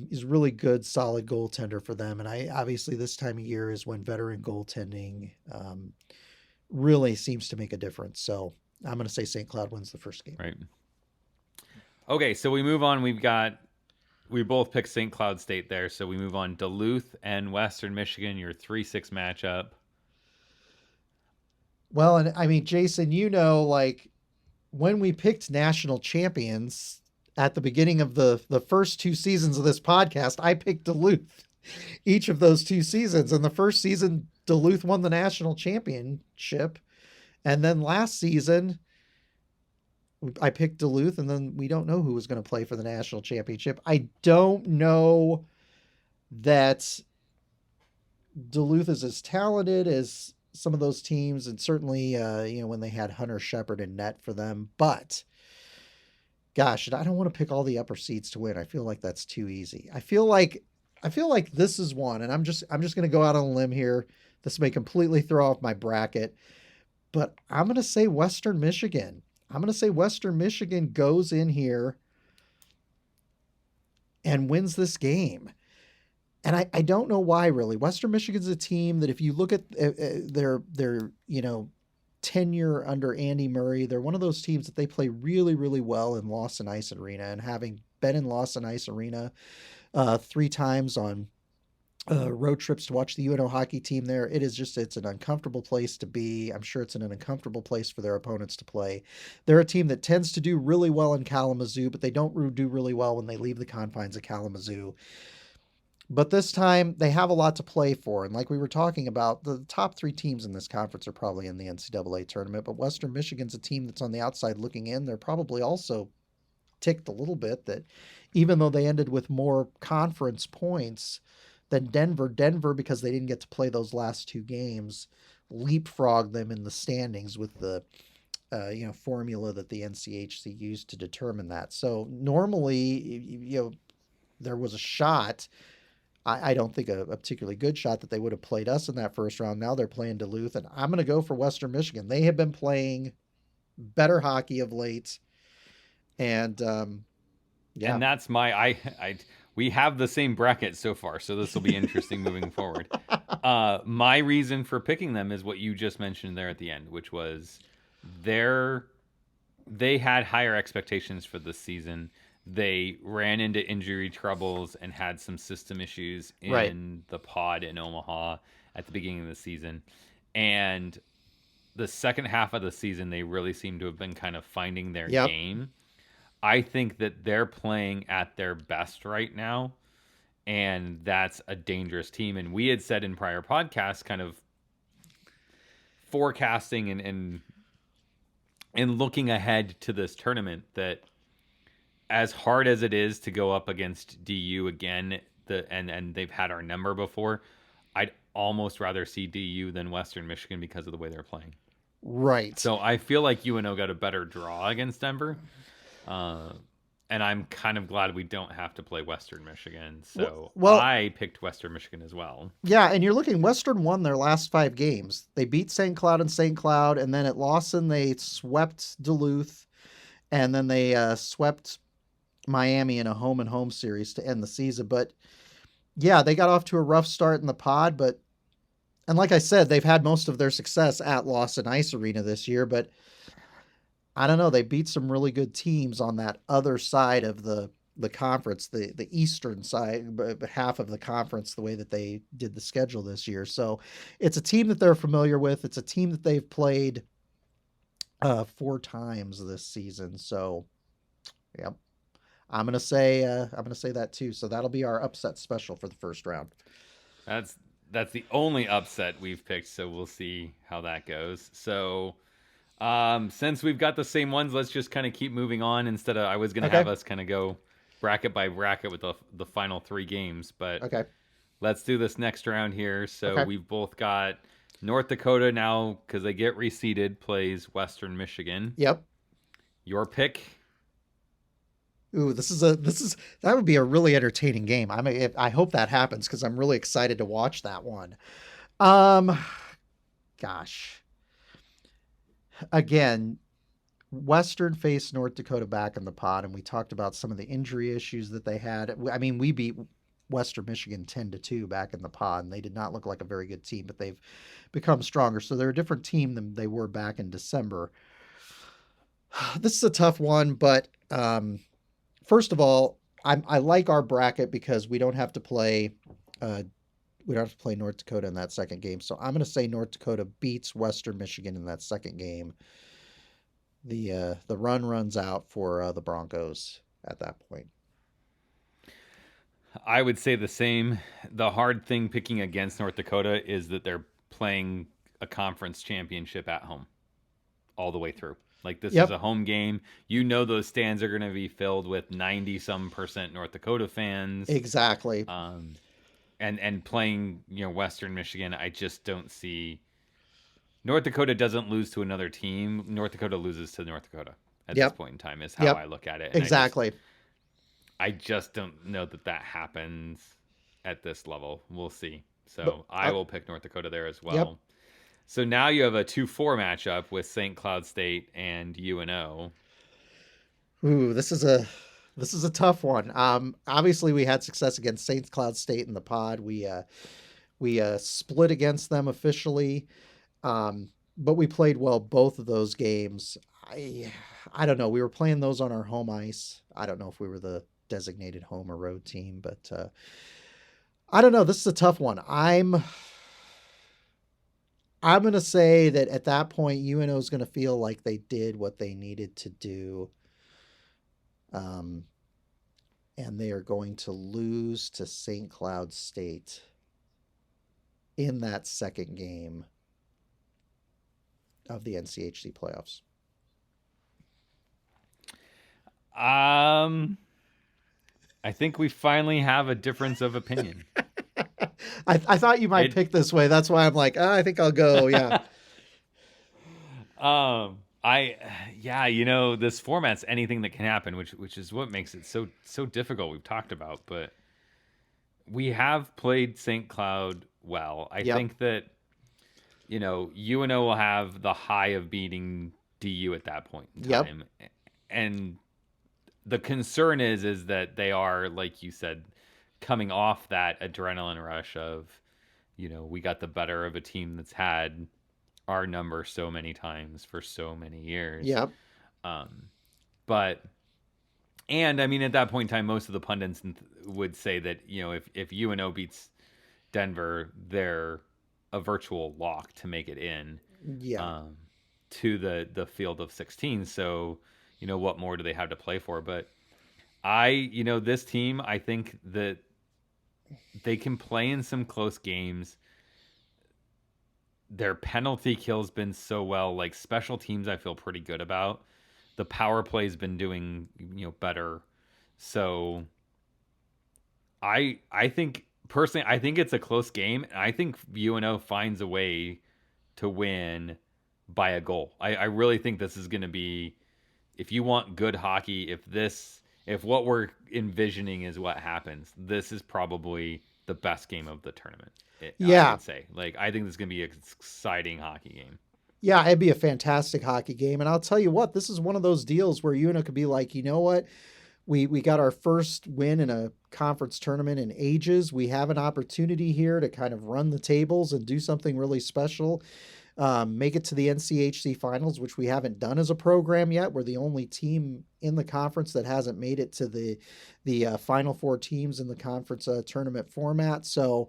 He's a really good, solid goaltender for them. And obviously this time of year is when veteran goaltending really seems to make a difference. So I'm going to say St. Cloud wins the first game. Right. Okay, so we move on. We both picked St. Cloud State there, so we move on. Duluth and Western Michigan, your 3-6 matchup. Well, and I mean, Jason, like when we picked national champions at the beginning of the first 2 seasons of this podcast, I picked Duluth each of those 2 seasons. And the first season, Duluth won the national championship. And then last season, I picked Duluth, and then we don't know who was going to play for the national championship. I don't know that Duluth is as talented as some of those teams, and certainly, when they had Hunter Shepard in net for them. But gosh, I don't want to pick all the upper seeds to win. I feel like that's too easy. I feel like this is one, and I'm just going to go out on a limb here. This may completely throw off my bracket, but I'm going to say Western Michigan. I'm going to say Western Michigan goes in here and wins this game. And I don't know why, really. Western Michigan's a team that if you look at their tenure under Andy Murray, they're one of those teams that they play really, really well in Lawson Ice Arena. And having been in Lawson Ice Arena 3 times on road trips to watch the UNO hockey team there, it's an uncomfortable place to be. I'm sure it's an uncomfortable place for their opponents to play. They're a team that tends to do really well in Kalamazoo, but they don't do really well when they leave the confines of Kalamazoo. But this time, they have a lot to play for. And like we were talking about, the top 3 teams in this conference are probably in the NCAA tournament. But Western Michigan's a team that's on the outside looking in. They're probably also ticked a little bit that even though they ended with more conference points than Denver, because they didn't get to play those last 2 games, leapfrogged them in the standings with the formula that the NCHC used to determine that. So normally, there was a shot. I don't think a particularly good shot that they would have played us in that first round. Now they're playing Duluth, and I'm going to go for Western Michigan. They have been playing better hockey of late, and And that's we have the same bracket so far, so this will be interesting moving forward. My reason for picking them is what you just mentioned there at the end, which was they had higher expectations for this season. They ran into injury troubles and had some system issues in the pod in Omaha at the beginning of the season. And the second half of the season, they really seem to have been kind of finding their game. I think that they're playing at their best right now, and that's a dangerous team. And we had said in prior podcasts, kind of forecasting and looking ahead to this tournament, that as hard as it is to go up against DU again, and they've had our number before, I'd almost rather see DU than Western Michigan because of the way they're playing. Right. So I feel like UNO got a better draw against Denver. And I'm kind of glad we don't have to play Western Michigan. So I picked Western Michigan as well. Yeah, and you're looking, Western won their last 5 games. They beat St. Cloud and St. Cloud, and then at Lawson they swept Duluth, and then they swept Miami in a home-and-home series to end the season. But yeah, they got off to a rough start in the pod, and like I said, they've had most of their success at Lawson Ice Arena this year, but I don't know, they beat some really good teams on that other side of the conference, the eastern side, half of the conference, the way that they did the schedule this year. So it's a team that they're familiar with. It's a team that they've played 4 times this season. So, yep. I'm gonna say that too. So that'll be our upset special for the first round. That's the only upset we've picked, so we'll see how that goes. So since we've got the same ones, let's just kind of keep moving on. Instead of, I was gonna have us kind of go bracket by bracket with the final 3 games, but let's do this next round here. So we've both got North Dakota now, because they get reseeded, plays Western Michigan. Yep. Your pick. Ooh, that would be a really entertaining game. I hope that happens because I'm really excited to watch that one. Gosh. Again, Western faced North Dakota back in the pod, and we talked about some of the injury issues that they had. I mean, we beat Western Michigan 10-2 back in the pod, and they did not look like a very good team, but they've become stronger. So they're a different team than they were back in December. This is a tough one, but first of all, I like our bracket because we don't have to play North Dakota in that second game. So I'm going to say North Dakota beats Western Michigan in that second game. The run runs out for the Broncos at that point. I would say the same. The hard thing picking against North Dakota is that they're playing a conference championship at home all the way through. Like, this is a home game. You know those stands are going to be filled with 90-some% North Dakota fans. Exactly. and playing Western Michigan, I just don't see North Dakota doesn't lose to another team. North Dakota loses to North Dakota at this Yep. point in time is how Yep. I look at it. And Exactly. I just don't know that happens at this level. We'll see. But So I will pick North Dakota there as yep. well. So now you have a 2-4 matchup with St. Cloud State and UNO. Ooh, this is a tough one. Obviously we had success against St. Cloud State in the pod. We split against them officially. But we played well both of those games. I don't know. We were playing those on our home ice. I don't know if we were the designated home or road team, but I don't know. This is a tough one. I'm going to say that at that point, UNO is going to feel like they did what they needed to do. And they are going to lose to St. Cloud State in that second game of the NCHC playoffs. I think we finally have a difference of opinion. I thought you might pick this way. That's why I'm like, I think I'll go. Yeah. This format's anything that can happen, which is what makes it so difficult. We've talked about, but we have played St. Cloud well. I think that UNO will have the high of beating DU at that point in time, and the concern is that they are, like you said, coming off that adrenaline rush of, we got the better of a team that's had our number so many times for so many years. Yep. And I mean, at that point in time, most of the pundits would say that, if UNO beats Denver, they're a virtual lock to make it in to the field of 16. So, what more do they have to play for? But this team, I think that they can play in some close games. Their penalty kill's been so well. Like, special teams, I feel pretty good about. The power play's been doing, better. So I think personally, I think it's a close game. And I think UNO finds a way to win by a goal. I really think this is going to be, if you want good hockey, if what we're envisioning is what happens, this is probably the best game of the tournament. I would say. Like, I think this is going to be an exciting hockey game. Yeah, it'd be a fantastic hockey game. And I'll tell you what, this is one of those deals where UNO could be like, you know what? We got our first win in a conference tournament in ages. We have an opportunity here to kind of run the tables and do something really special. Make it to the NCHC finals, which we haven't done as a program yet. We're the only team in the conference that hasn't made it to the final four teams in the conference tournament format. So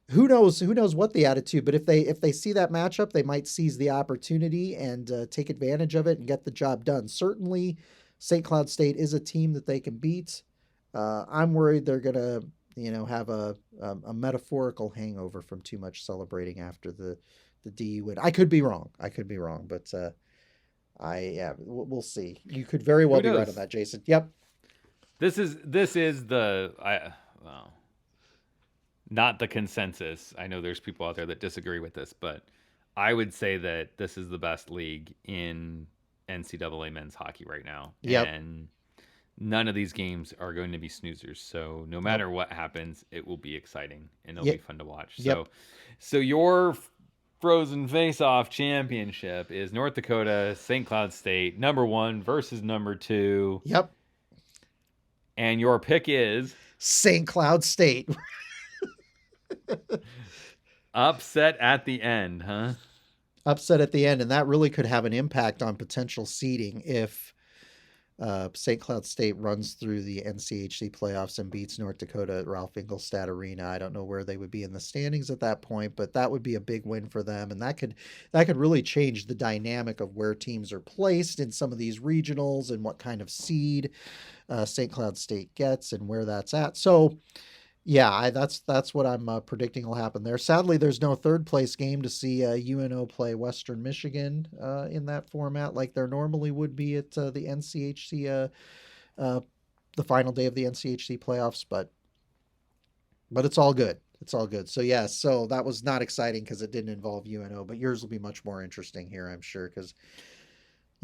who knows what the attitude, but if they see that matchup, they might seize the opportunity and take advantage of it and get the job done. Certainly St. Cloud State is a team that they can beat. I'm worried they're going to, have a metaphorical hangover from too much celebrating after the DU win. I could be wrong, but we'll see. You could very well be right on that, Jason. Yep. This is not the consensus. I know there's people out there that disagree with this, but I would say that this is the best league in NCAA men's hockey right now. Yep. And none of these games are going to be snoozers. So no matter what happens, it will be exciting and it'll be fun to watch. Yep. So your Frozen Face-Off Championship is North Dakota, St. Cloud State, number 1 versus number 2. Yep. And your pick is St. Cloud State. Upset at the end, huh? Upset at the end, and that really could have an impact on potential seeding if St. Cloud State runs through the NCHC playoffs and beats North Dakota at Ralph Engelstad Arena. I don't know where they would be in the standings at that point, but that would be a big win for them, and that could really change the dynamic of where teams are placed in some of these regionals and what kind of seed St. Cloud State gets and where that's at. So yeah, that's what I'm predicting will happen there. Sadly, there's no third place game to see UNO play Western Michigan in that format like there normally would be at the NCHC, the final day of the NCHC playoffs. But it's all good. It's all good. So yes, so that was not exciting because it didn't involve UNO, but yours will be much more interesting here, I'm sure, because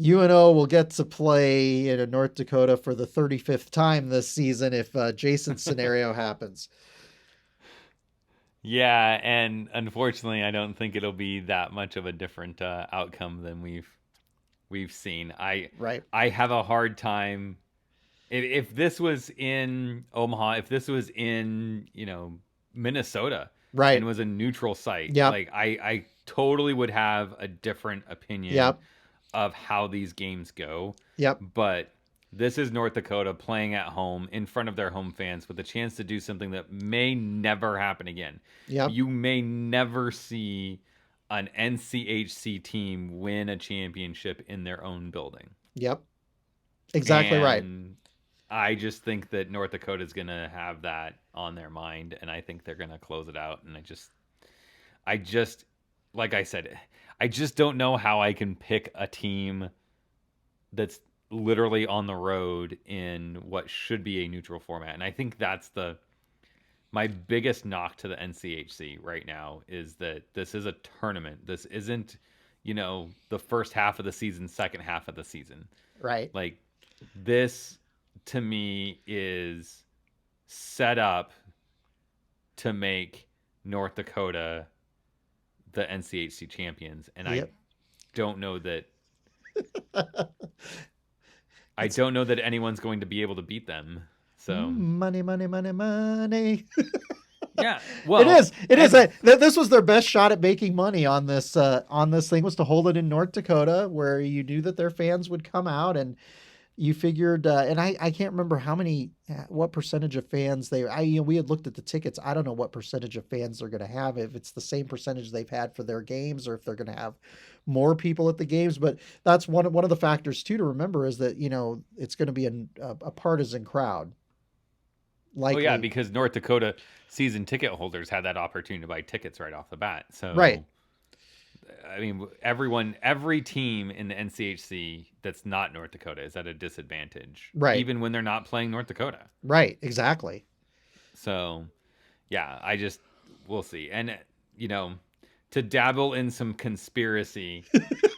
UNO will get to play in North Dakota for the 35th time this season if Jason's scenario happens. Yeah, and unfortunately, I don't think it'll be that much of a different outcome than we've seen. Right. I have a hard time if this was in Omaha, if this was in Minnesota Right. and was a neutral site, Yep. like I totally would have a different opinion Yep. of how these games go. Yep. But this is North Dakota playing at home in front of their home fans with a chance to do something that may never happen again. Yep. You may never see an NCHC team win a championship in their own building. Yep. Exactly right. And I just think that North Dakota is going to have that on their mind, and I think they're going to close it out. And I just, like I said, I just don't know how I can pick a team that's literally on the road in what should be a neutral format. And I think that's my biggest knock to the NCHC right now is that this is a tournament. This isn't, the first half of the season, second half of the season. Right. Like this to me is set up to make North Dakota the NCHC champions, and Yep. I don't know that anyone's going to be able to beat them. So money, money, money, money. yeah, well, it is. This was their best shot at making money on this thing, was to hold it in North Dakota, where you knew that their fans would come out, and you figured, and I can't remember what percentage of fans we had looked at the tickets. I don't know what percentage of fans they're going to have, if it's the same percentage they've had for their games, or if they're going to have more people at the games. But that's one of the factors too to remember, is that it's going to be a partisan crowd. Likely. Oh yeah, because North Dakota season ticket holders had that opportunity to buy tickets right off the bat. So right. I mean, every team in the NCHC that's not North Dakota is at a disadvantage, right? Even when they're not playing North Dakota, right? Exactly. So, yeah, we'll see, and to dabble in some conspiracy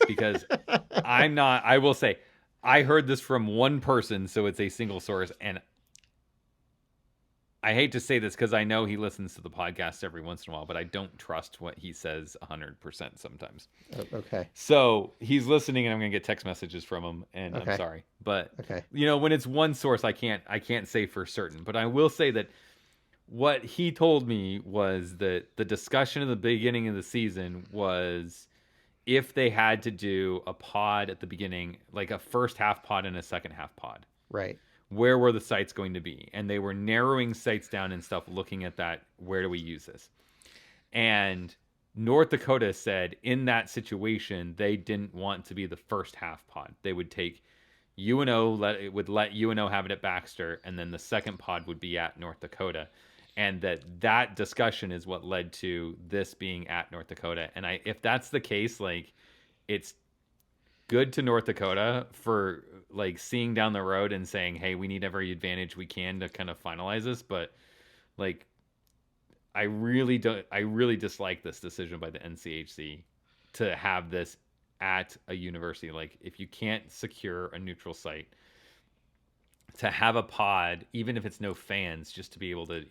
because I will say, I heard this from one person, so it's a single source, and I hate to say this because I know he listens to the podcast every once in a while, but I don't trust what he says 100% sometimes. Okay. So he's listening, and I'm going to get text messages from him, and okay. I'm sorry. But, okay. When it's one source, I can't say for certain. But I will say that what he told me was that the discussion at the beginning of the season was if they had to do a pod at the beginning, like a first half pod and a second half pod. Right. Where were the sites going to be? And they were narrowing sites down and stuff, looking at that. Where do we use this? And North Dakota said in that situation, they didn't want to be the first half pod. They would take UNO, let UNO have it at Baxter, and then the second pod would be at North Dakota. And that discussion is what led to this being at North Dakota. And if that's the case, like, it's good to North Dakota for like seeing down the road and saying, hey, we need every advantage we can to kind of finalize this. But like, I really dislike this decision by the NCHC to have this at a university. Like, if you can't secure a neutral site, to have a pod, even if it's no fans, just to be able to,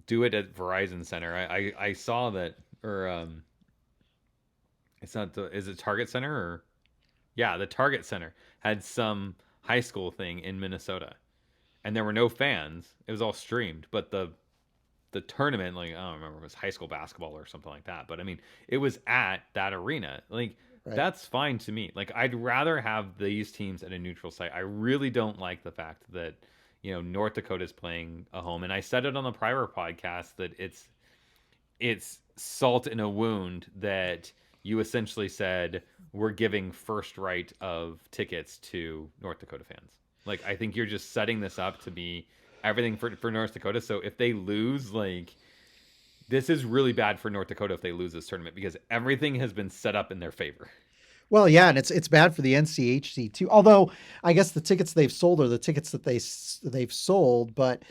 do it at Verizon Center. I saw that, or it's not is it Target Center, or yeah, the Target Center had some high school thing in Minnesota, and there were no fans. It was all streamed, but the tournament, like, I don't remember, it was high school basketball or something like that. But I mean, it was at that arena. Like, right. That's fine to me. Like, I'd rather have these teams at a neutral site. I really don't like the fact that North Dakota is playing a home, and I said it on the prior podcast that it's salt in a wound that you essentially said we're giving first right of tickets to North Dakota fans. Like, I think you're just setting this up to be everything for North Dakota. So if they lose, like, this is really bad for North Dakota if they lose this tournament, because everything has been set up in their favor. Well, yeah, and it's bad for the NCHC too. Although I guess the tickets they've sold are the tickets that they've sold, but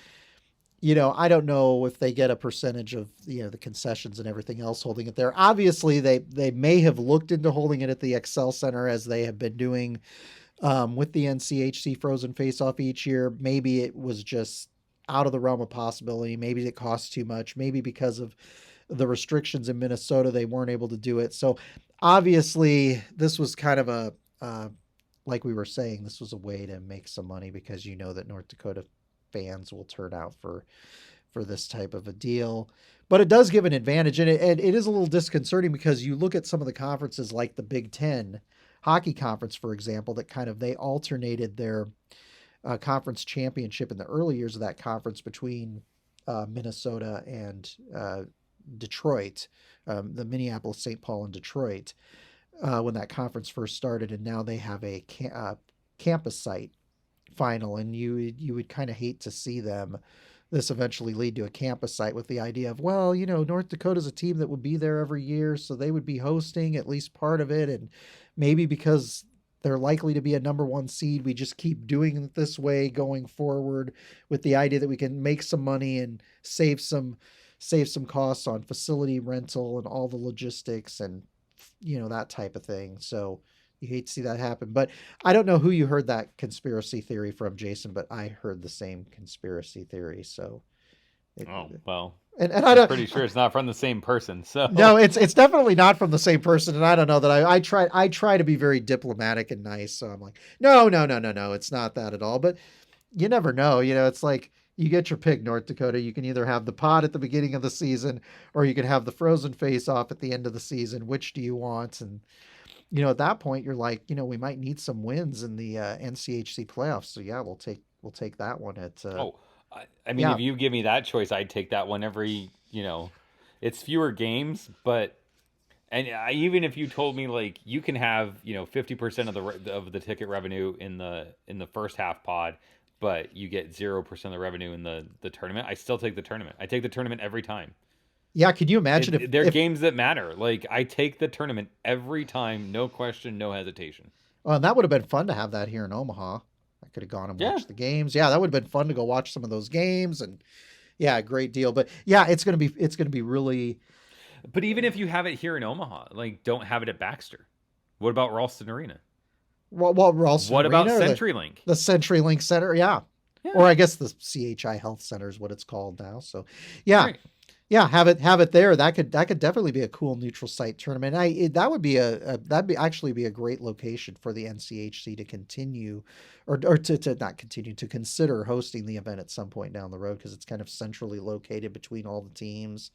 I don't know if they get a percentage of the concessions and everything else holding it there. Obviously, they may have looked into holding it at the Excel Center as they have been doing with the NCHC Frozen Face-Off each year. Maybe it was just out of the realm of possibility. Maybe it costs too much. Maybe because of the restrictions in Minnesota, they weren't able to do it. So obviously, this was kind of like we were saying, this was a way to make some money because that North Dakota fans will turn out for this type of a deal. But it does give an advantage, and it is a little disconcerting because you look at some of the conferences like the Big Ten hockey conference, for example, that they alternated their conference championship in the early years of that conference between Minnesota and Detroit, the Minneapolis, St. Paul, and Detroit, when that conference first started, and now they have a campus site final, and you would kind of hate to see this eventually lead to a campus site with the idea of, well, North Dakota's a team that would be there every year, so they would be hosting at least part of it, and maybe because they're likely to be a number one seed, we just keep doing it this way going forward with the idea that we can make some money and save some costs on facility rental and all the logistics and that type of thing. So you hate to see that happen. But I don't know who you heard that conspiracy theory from, Jason, but I heard the same conspiracy theory. So well, and I'm pretty sure it's not from the same person. So no, it's definitely not from the same person. And I don't know that I try to be very diplomatic and nice. So I'm like, no, it's not that at all. But you never know. It's like you get your pick, North Dakota. You can either have the pod at the beginning of the season or you can have the Frozen Face-Off at the end of the season. Which do you want? And at that point, you're like, we might need some wins in the NCHC playoffs. So yeah, we'll take that one at. I mean, if you give me that choice, I'd take that one every. It's fewer games, but even if you told me like you can have 50% of the ticket revenue in the first half pod, but you get 0% of the revenue in the tournament, I still take the tournament. I take the tournament every time. Yeah, could you imagine if they're games that matter? Like I take the tournament every time, no question, no hesitation. Oh, and that would have been fun to have that here in Omaha. I could have gone and watched the games. Yeah, that would have been fun to go watch some of those games, and yeah, great deal. But yeah, it's gonna be really. But even if you have it here in Omaha, like don't have it at Baxter. What about Ralston Arena? Well, Ralston what Arena about CenturyLink? The CenturyLink Center, yeah. Or I guess the CHI Health Center is what it's called now. So, yeah. Right. Yeah, have it there. That could definitely be a cool neutral site tournament. That would be actually be a great location for the NCHC to continue, or to not continue, to consider hosting the event at some point down the road, because it's kind of centrally located between all the teams.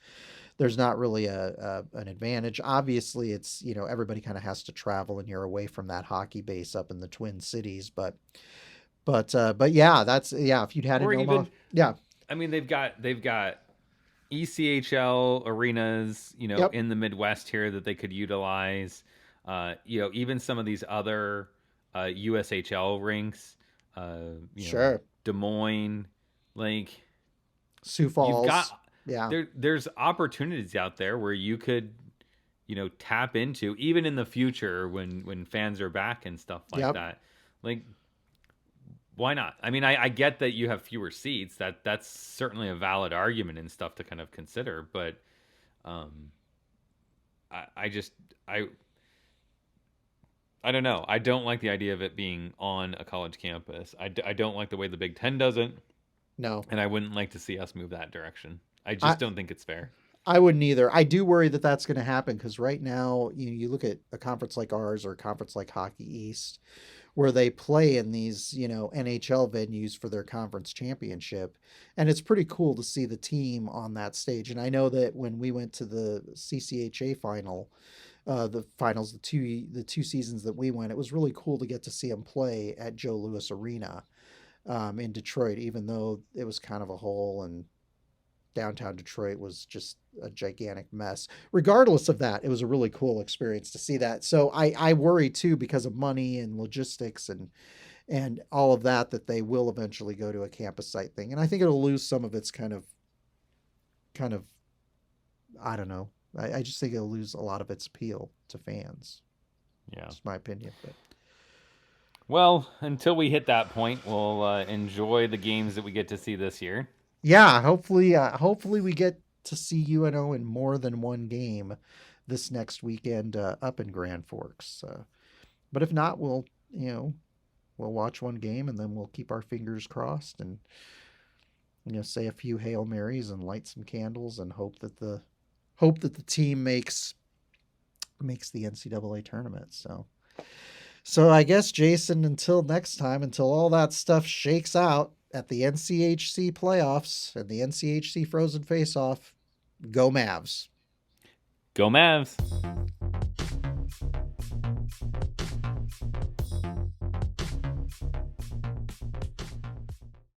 There's not really an advantage. Obviously, it's everybody kind of has to travel, and you're away from that hockey base up in the Twin Cities. But yeah, if you'd had it in Omaha, yeah. I mean, they've got ECHL arenas, in the Midwest here that they could utilize. Even some of these other USHL rinks. Sure. Des Moines, like Sioux Falls. There's opportunities out there where you could, tap into, even in the future when fans are back and stuff like that. Like, why not? I mean, I get that you have fewer seats. That's certainly a valid argument and stuff to kind of consider. But I don't know. I don't like the idea of it being on a college campus. I don't like the way the Big Ten does it. No. And I wouldn't like to see us move that direction. I just don't think it's fair. I wouldn't either. I do worry that that's going to happen because right now, you look at a conference like ours or a conference like Hockey East, where they play in these, NHL venues for their conference championship. And it's pretty cool to see the team on that stage. And I know that when we went to the CCHA final, the finals, the two seasons that we went, it was really cool to get to see them play at Joe Louis Arena in Detroit, even though it was kind of a hole and downtown Detroit was just a gigantic mess. Regardless of that, it was a really cool experience to see that. So I worry too, because of money and logistics and all of that they will eventually go to a campus site thing. And I think it'll lose some of its kind of, I don't know. I just think it'll lose a lot of its appeal to fans. Yeah. That's my opinion. But well, until we hit that point, we'll enjoy the games that we get to see this year. Yeah, hopefully we get to see UNO in more than one game this next weekend up in Grand Forks. But if not, we'll watch one game and then we'll keep our fingers crossed and say a few Hail Marys and light some candles and hope that the team makes the NCAA tournament. So I guess, Jason, until next time, until all that stuff shakes out at the NCHC playoffs and the NCHC Frozen Face-Off, go Mavs. Go Mavs.